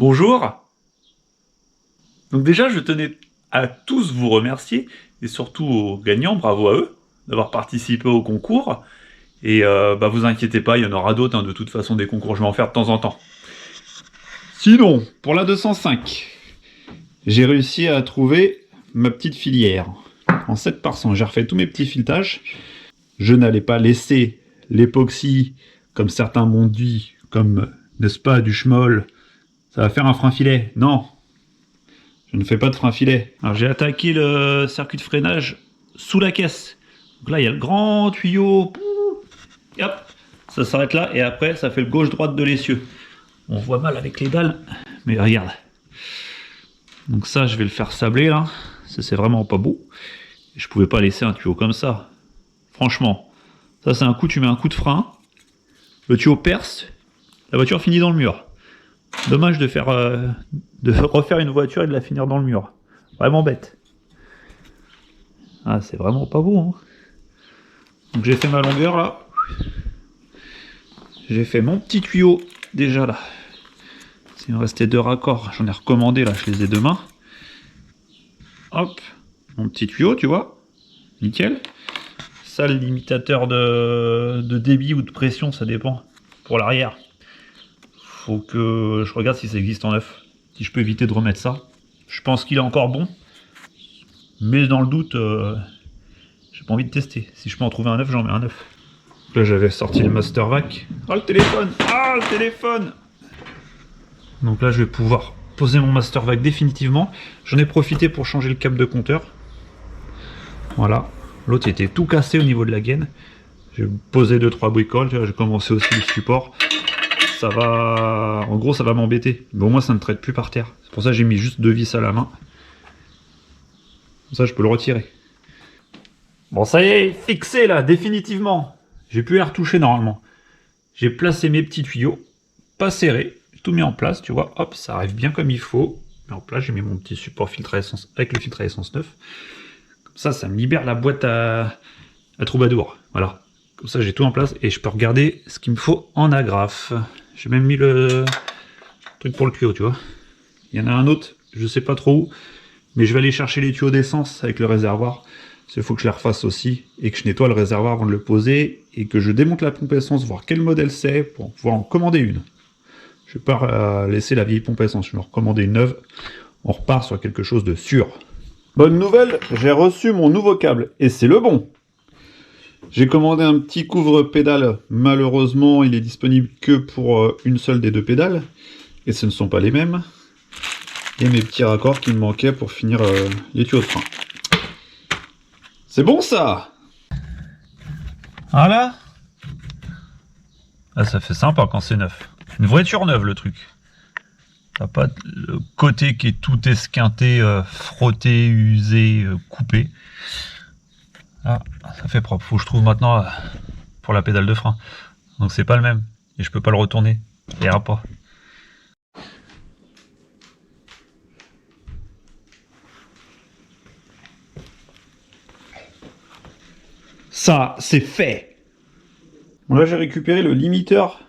Bonjour. Donc déjà, je tenais à tous vous remercier, et surtout aux gagnants, bravo à eux, d'avoir participé au concours. Et vous inquiétez pas, il y en aura d'autres, hein, de toute façon, des concours, je vais en faire de temps en temps. Sinon, pour la 205, j'ai réussi à trouver ma petite filière. En 7 par 100, j'ai refait tous mes petits filetages. Je n'allais pas laisser l'époxy, comme certains m'ont dit, comme, n'est-ce pas, du schmoll, ça va faire un frein filet. Non, je ne fais pas de frein filet. Alors j'ai attaqué le circuit de freinage sous la caisse. Donc là, il y a le grand tuyau. Et hop, ça s'arrête là, et après, ça fait le gauche-droite de l'essieu. On voit mal avec les dalles, mais regarde. Donc ça, je vais le faire sabler, là. Ça, c'est vraiment pas beau. Je pouvais pas laisser un tuyau comme ça. Franchement, ça, c'est un coup, tu mets un coup de frein, le tuyau perce, la voiture finit dans le mur. Dommage de faire, de refaire une voiture et de la finir dans le mur. Vraiment bête. Ah, c'est vraiment pas beau, hein. Donc j'ai fait ma longueur, là. J'ai fait mon petit tuyau, déjà, là. Il me restait 2 raccords, j'en ai recommandé, là, je les ai demain. Hop, mon petit tuyau, tu vois. Nickel. Ça, le limitateur de débit ou de pression, ça dépend. Pour l'arrière. Faut que je regarde si ça existe en neuf. Si je peux éviter de remettre ça. Je pense qu'il est encore bon. Mais dans le doute, j'ai pas envie de tester. Si je peux en trouver un neuf, j'en mets un neuf. Là, j'avais sorti le Master Vac. Ah, le téléphone! Ah, le téléphone! Donc là, je vais pouvoir poser mon Master Vac définitivement. J'en ai profité pour changer le câble de compteur. Voilà. L'autre était tout cassé au niveau de la gaine. J'ai posé 2-3 bricoles. J'ai commencé aussi le support. Ça va... En gros, ça va m'embêter. Mais au moins, ça ne traite plus par terre. C'est pour ça que j'ai mis juste 2 vis à la main. Comme ça, je peux le retirer. Bon, ça y est, fixé là, définitivement. J'ai pu y retoucher normalement. J'ai placé mes petits tuyaux. Pas serrés. J'ai tout mis en place, tu vois. Hop, ça arrive bien comme il faut. Mais en place, j'ai mis mon petit support filtre à essence avec le filtre à essence neuf. Comme ça me libère la boîte à troubadour. Voilà. Comme ça, j'ai tout en place et je peux regarder ce qu'il me faut en agrafe. J'ai même mis le truc pour le tuyau, tu vois. Il y en a un autre, je sais pas trop où, mais je vais aller chercher les tuyaux d'essence avec le réservoir. Il faut que je les refasse aussi et que je nettoie le réservoir avant de le poser et que je démonte la pompe essence, voir quel modèle c'est pour pouvoir en commander une. Je vais pas laisser la vieille pompe essence, je vais en recommander une neuve. On repart sur quelque chose de sûr. Bonne nouvelle, j'ai reçu mon nouveau câble et c'est le bon. J'ai commandé un petit couvre-pédale. Malheureusement, il est disponible que pour une seule des 2 pédales. Et ce ne sont pas les mêmes. Et mes petits raccords qui me manquaient pour finir les tuyaux de frein. C'est bon ça! Voilà. Ah, ça fait sympa quand c'est neuf. Une voiture neuve le truc. T'as pas le côté qui est tout esquinté, frotté, usé, coupé. Ah, ça fait propre. Faut que je trouve maintenant pour la pédale de frein. Donc c'est pas le même. Et je peux pas le retourner. Ça ira pas. Ça, c'est fait. Bon, là, j'ai récupéré le limiteur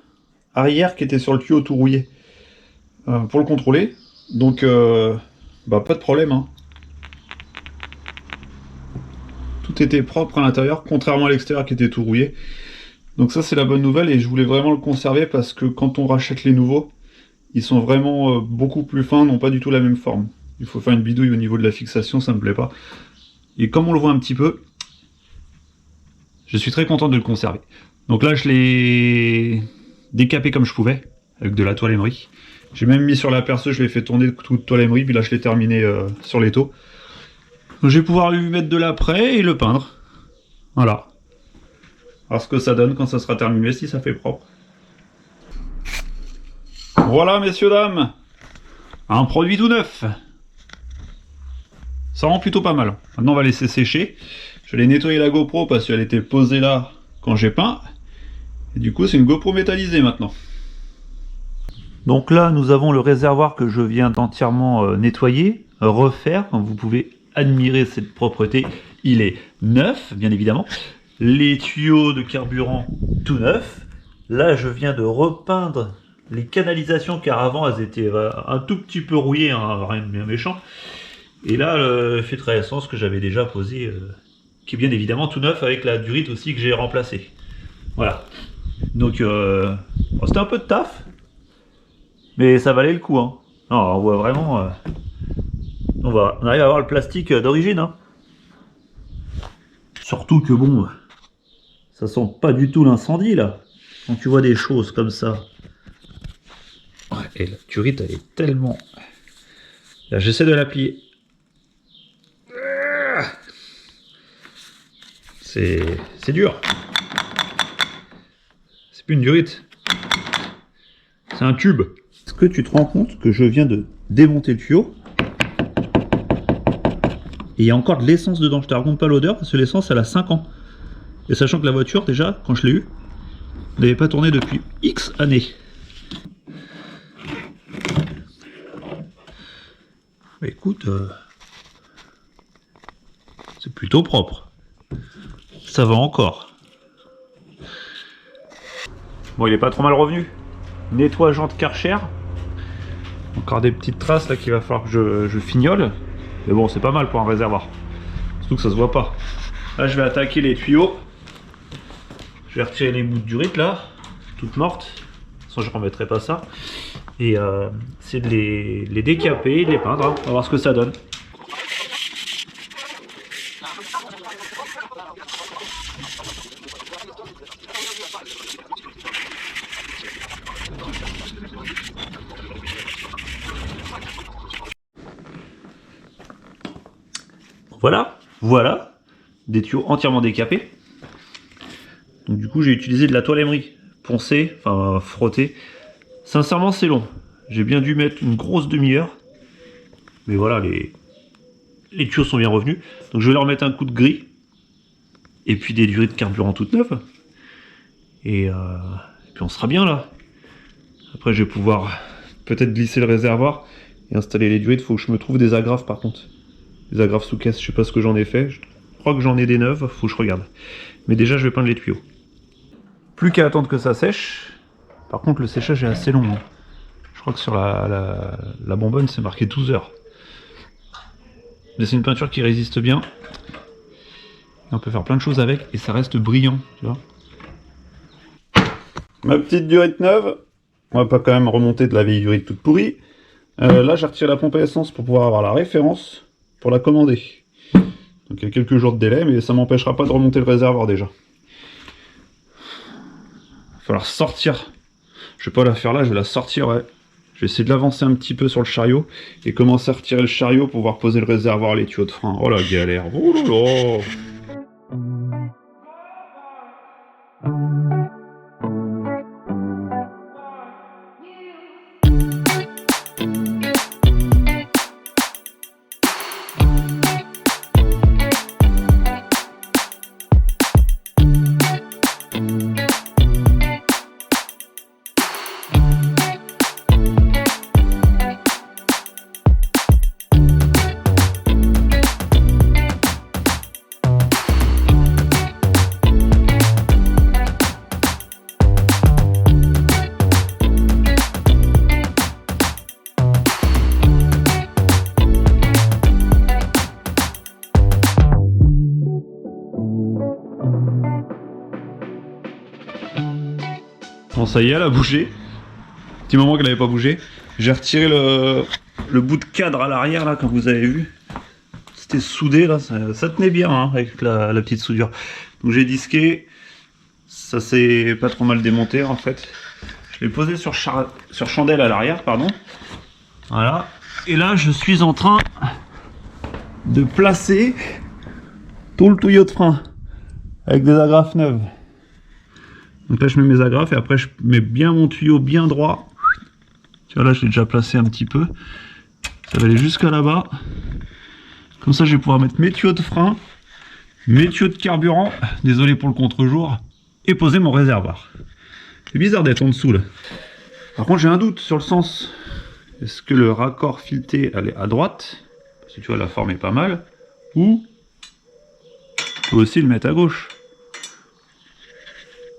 arrière qui était sur le tuyau tout rouillé. Pour le contrôler. Donc, pas de problème, hein. Tout était propre à l'intérieur, contrairement à l'extérieur qui était tout rouillé. Donc ça, c'est la bonne nouvelle et je voulais vraiment le conserver parce que quand on rachète les nouveaux, ils sont vraiment beaucoup plus fins, n'ont pas du tout la même forme. Il faut faire une bidouille au niveau de la fixation, ça me plaît pas. Et comme on le voit un petit peu, je suis très content de le conserver. Donc là, je l'ai décapé comme je pouvais, avec de la toile émerie. J'ai même mis sur la perceuse, je l'ai fait tourner toute toile émerie, puis là je l'ai terminé sur l'étau. Donc je vais pouvoir lui mettre de l'après et le peindre. Voilà. Alors ce que ça donne quand ça sera terminé, si ça fait propre. Voilà, messieurs, dames. Un produit tout neuf. Ça rend plutôt pas mal. Maintenant, on va laisser sécher. Je vais nettoyer la GoPro parce qu'elle était posée là quand j'ai peint. Et du coup, c'est une GoPro métallisée maintenant. Donc là, nous avons le réservoir que je viens d'entièrement nettoyer, refaire. Comme vous pouvez admirer cette propreté, il est neuf, bien évidemment. Les tuyaux de carburant tout neufs. Là, je viens de repeindre les canalisations, car avant elles étaient un tout petit peu rouillées, hein, rien de bien méchant. Et là, le filtre à essence que j'avais déjà posé, qui est bien évidemment tout neuf avec la durite aussi que j'ai remplacée. Voilà. Donc, bon, c'était un peu de taf, mais ça valait le coup. Hein. Non, on voit vraiment. On arrive à avoir le plastique d'origine. Hein. Surtout que bon, ça sent pas du tout l'incendie là. Quand tu vois des choses comme ça. Ouais, et la durite, elle est tellement. Là, j'essaie de la plier. C'est dur. C'est plus une durite. C'est un tube. Est-ce que tu te rends compte que je viens de démonter le tuyau? Et il y a encore de l'essence dedans. Je te raconte pas l'odeur parce que l'essence elle a 5 ans. Et sachant que la voiture déjà, quand je l'ai eue, n'avait pas tourné depuis X années. Bah, écoute, c'est plutôt propre. Ça va encore. Bon, il est pas trop mal revenu. Nettoyant de Karcher. Encore des petites traces là qu'il va falloir que je fignole. Mais bon, c'est pas mal pour un réservoir. Surtout que ça se voit pas. Là, je vais attaquer les tuyaux. Je vais retirer les bouts de durite là, toutes mortes. De toute façon, je remettrai pas ça. Et c'est de les décaper, de les peindre. Hein. On va voir ce que ça donne. Voilà, des tuyaux entièrement décapés. Donc du coup j'ai utilisé de la toile émerie, poncée, enfin frottée. Sincèrement c'est long, j'ai bien dû mettre une grosse demi-heure. Mais voilà, les tuyaux sont bien revenus. Donc je vais leur mettre un coup de gris. Et puis des durées de carburant toutes neuves. Et puis on sera bien là. Après je vais pouvoir peut-être glisser le réservoir et installer les durées. Il faut que je me trouve des agrafes par contre. Des agrafes sous caisse, je sais pas ce que j'en ai fait. Je crois que j'en ai des neuves, faut que je regarde. Mais déjà je vais peindre les tuyaux. Plus qu'à attendre que ça sèche. Par contre le séchage est assez long. Hein. Je crois que sur la bonbonne c'est marqué 12 heures. Mais c'est une peinture qui résiste bien. Et on peut faire plein de choses avec et ça reste brillant, tu vois. Ma petite durite neuve. On va pas quand même remonter de la vieille durite toute pourrie. Là j'ai retiré la pompe à essence pour pouvoir avoir la référence pour la commander. Donc il y a quelques jours de délai, mais ça m'empêchera pas de remonter le réservoir déjà. Il va falloir sortir. Je vais pas la faire là, je vais la sortir, ouais. Je vais essayer de l'avancer un petit peu sur le chariot et commencer à retirer le chariot pour pouvoir poser le réservoir, les tuyaux de frein. Oh la galère. Oh là là. Bon ça y est, elle a bougé. Petit moment qu'elle n'avait pas bougé. J'ai retiré le bout de cadre à l'arrière là, comme vous avez vu. C'était soudé là, ça tenait bien hein, avec la petite soudure. Donc j'ai disqué. Ça s'est pas trop mal démonté en fait. Je l'ai posé sur chandelle à l'arrière, pardon. Voilà. Et là je suis en train de placer tout le tuyau de frein avec des agrafes neuves. Donc là je mets mes agrafes et après je mets bien mon tuyau bien droit. Tu vois là je l'ai déjà placé un petit peu. Ça va aller jusqu'à là-bas. Comme ça je vais pouvoir mettre mes tuyaux de frein, mes tuyaux de carburant, désolé pour le contre-jour, et poser mon réservoir. C'est bizarre d'être en dessous là. Par contre j'ai un doute sur le sens. Est-ce que le raccord fileté elle est à droite? Parce que tu vois la forme est pas mal. Ou on peut aussi le mettre à gauche.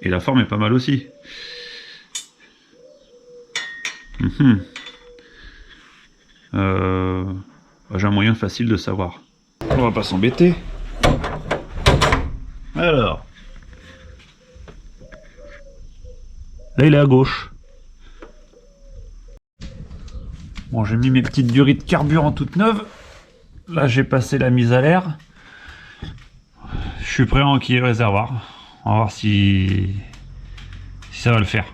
Et la forme est pas mal aussi. Mhm. J'ai un moyen facile de savoir. On va pas s'embêter. Alors. Là, il est à gauche. Bon, j'ai mis mes petites durées de carburant toutes neuves. Là, j'ai passé la mise à l'air. Je suis prêt à enquiller le réservoir. On va voir si ça va le faire.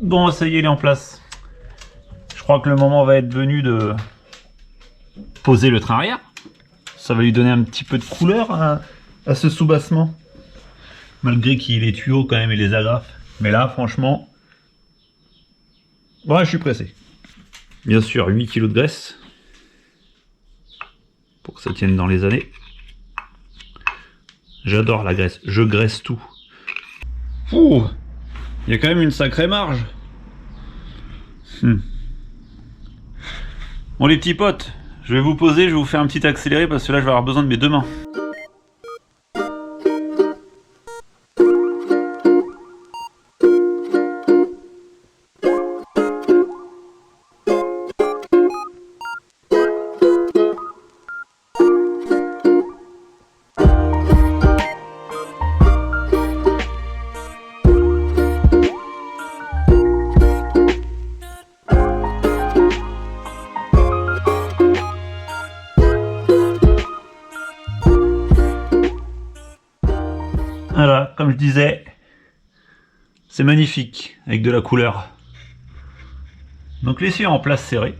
Bon, ça y est, il est en place. Je crois que le moment va être venu de poser le train arrière. Ça va lui donner un petit peu de couleur à ce soubassement. Malgré qu'il y ait les tuyaux quand même et les agrafes. Mais là, franchement, ouais, je suis pressé. Bien sûr, 8 kg de graisse. Pour que ça tienne dans les années. J'adore la graisse. Je graisse tout. Ouh, il y a quand même une sacrée marge. Bon les petits potes, je vais vous poser, je vais vous faire un petit accéléré parce que là je vais avoir besoin de mes deux mains. Voilà, comme je disais, c'est magnifique avec de la couleur. Donc l'essieu est en place serré.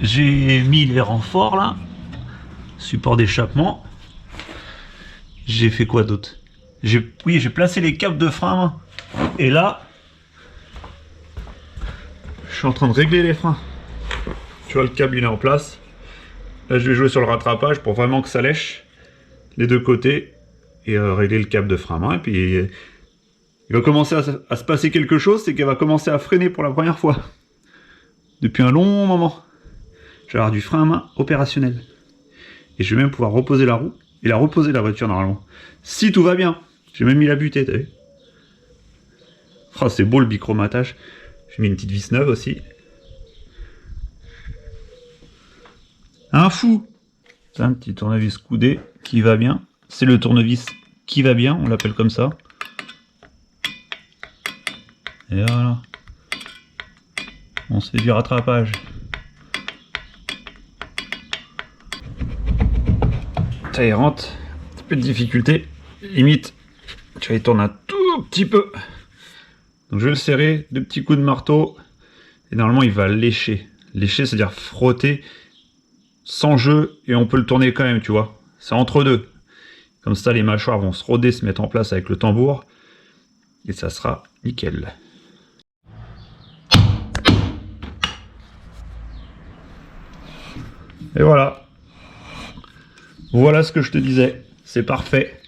J'ai mis les renforts là, support d'échappement. J'ai fait quoi d'autre? Oui, j'ai placé les câbles de frein. Et là, je suis en train de régler les freins. Tu vois, le câble il est en place. Là, je vais jouer sur le rattrapage pour vraiment que ça lèche les deux côtés et régler le câble de frein à main. Et puis, il va commencer à se passer quelque chose, c'est qu'elle va commencer à freiner pour la première fois. Depuis un long moment. Je vais avoir du frein à main opérationnel. Et je vais même pouvoir reposer la roue et la reposer la voiture normalement. Si tout va bien. J'ai même mis la butée, t'as vu? Oh, c'est beau le bichromatage. J'ai mis une petite vis neuve aussi. Un fou! C'est un petit tournevis coudé qui va bien. C'est le tournevis qui va bien, on l'appelle comme ça. Et voilà. On se fait du rattrapage. Ça y rentre. Un petit peu de difficulté. Limite, tu vas y tourner un tout petit peu. Donc je vais le serrer, deux petits coups de marteau. Et normalement il va lécher. Lécher, c'est-à-dire frotter sans jeu. Et on peut le tourner quand même, tu vois. C'est entre deux. Comme ça, les mâchoires vont se roder, se mettre en place avec le tambour. Et ça sera nickel. Et voilà. Voilà ce que je te disais. C'est parfait.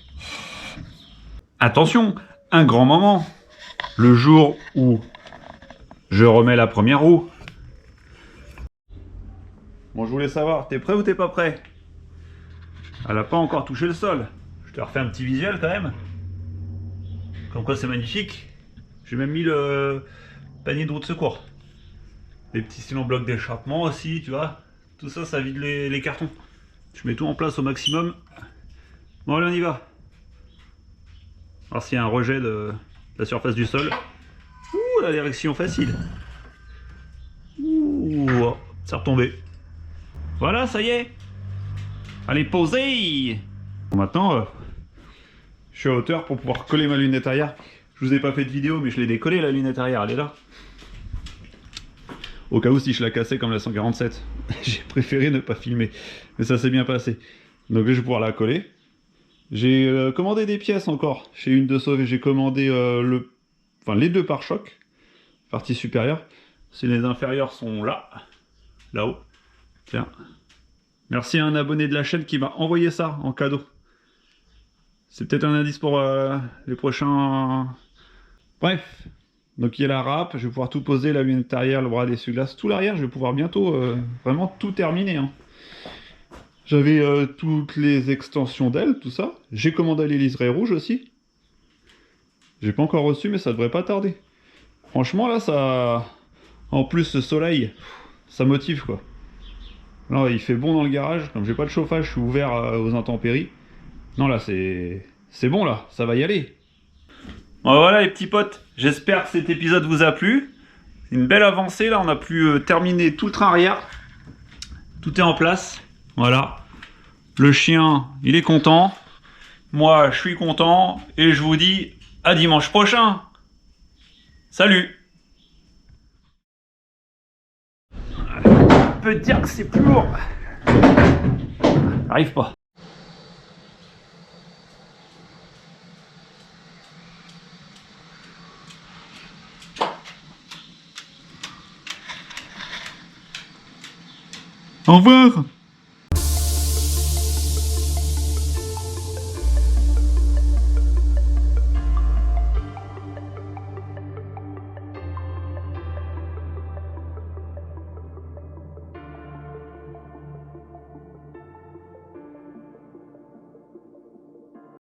Attention, un grand moment. Le jour où je remets la première roue. Bon, je voulais savoir, t'es prêt ou t'es pas prêt? Elle n'a pas encore touché le sol. Je te refais un petit visuel quand même. Comme quoi c'est magnifique. J'ai même mis le panier de roue de secours. Les petits stylos blocs d'échappement aussi, tu vois. Tout ça, ça vide les cartons. Je mets tout en place au maximum. Bon, allez, on y va. Alors s'il y a un rejet de la surface du sol. Ouh, la direction facile. Ouh, c'est retombé. Voilà, ça y est. Allez, posez. Bon, maintenant, je suis à hauteur pour pouvoir coller ma lunette arrière. Je vous ai pas fait de vidéo, mais je l'ai décollée la lunette arrière, elle est là. Au cas où si je la cassais comme la 147. J'ai préféré ne pas filmer. Mais ça s'est bien passé. Donc là, je vais pouvoir la coller. J'ai commandé des pièces encore. Chez Une de Sauve, j'ai commandé les deux pare-chocs. Partie supérieure. Les inférieurs sont là. Là-haut. Tiens. Merci à un abonné de la chaîne qui m'a envoyé ça en cadeau. C'est peut-être un indice pour les prochains Bref, donc il y a la râpe, je vais pouvoir tout poser, la lumière arrière, le bras d'essuie-glace, tout l'arrière, je vais pouvoir bientôt vraiment tout terminer. Hein. J'avais toutes les extensions d'ailes, tout ça. J'ai commandé les liserés rouges aussi. J'ai pas encore reçu, mais ça devrait pas tarder. Franchement, là, ça... En plus, ce soleil, ça motive, quoi. Là, il fait bon dans le garage. Comme j'ai pas de chauffage, je suis ouvert aux intempéries. Non, là, c'est bon, là. Ça va y aller. Bon, voilà, les petits potes. J'espère que cet épisode vous a plu. C'est une belle avancée, là. On a pu terminer tout le train arrière. Tout est en place. Voilà. Le chien, il est content. Moi, je suis content. Et je vous dis à dimanche prochain. Salut! On peut dire que c'est plus lourd. J'arrive pas. Au revoir!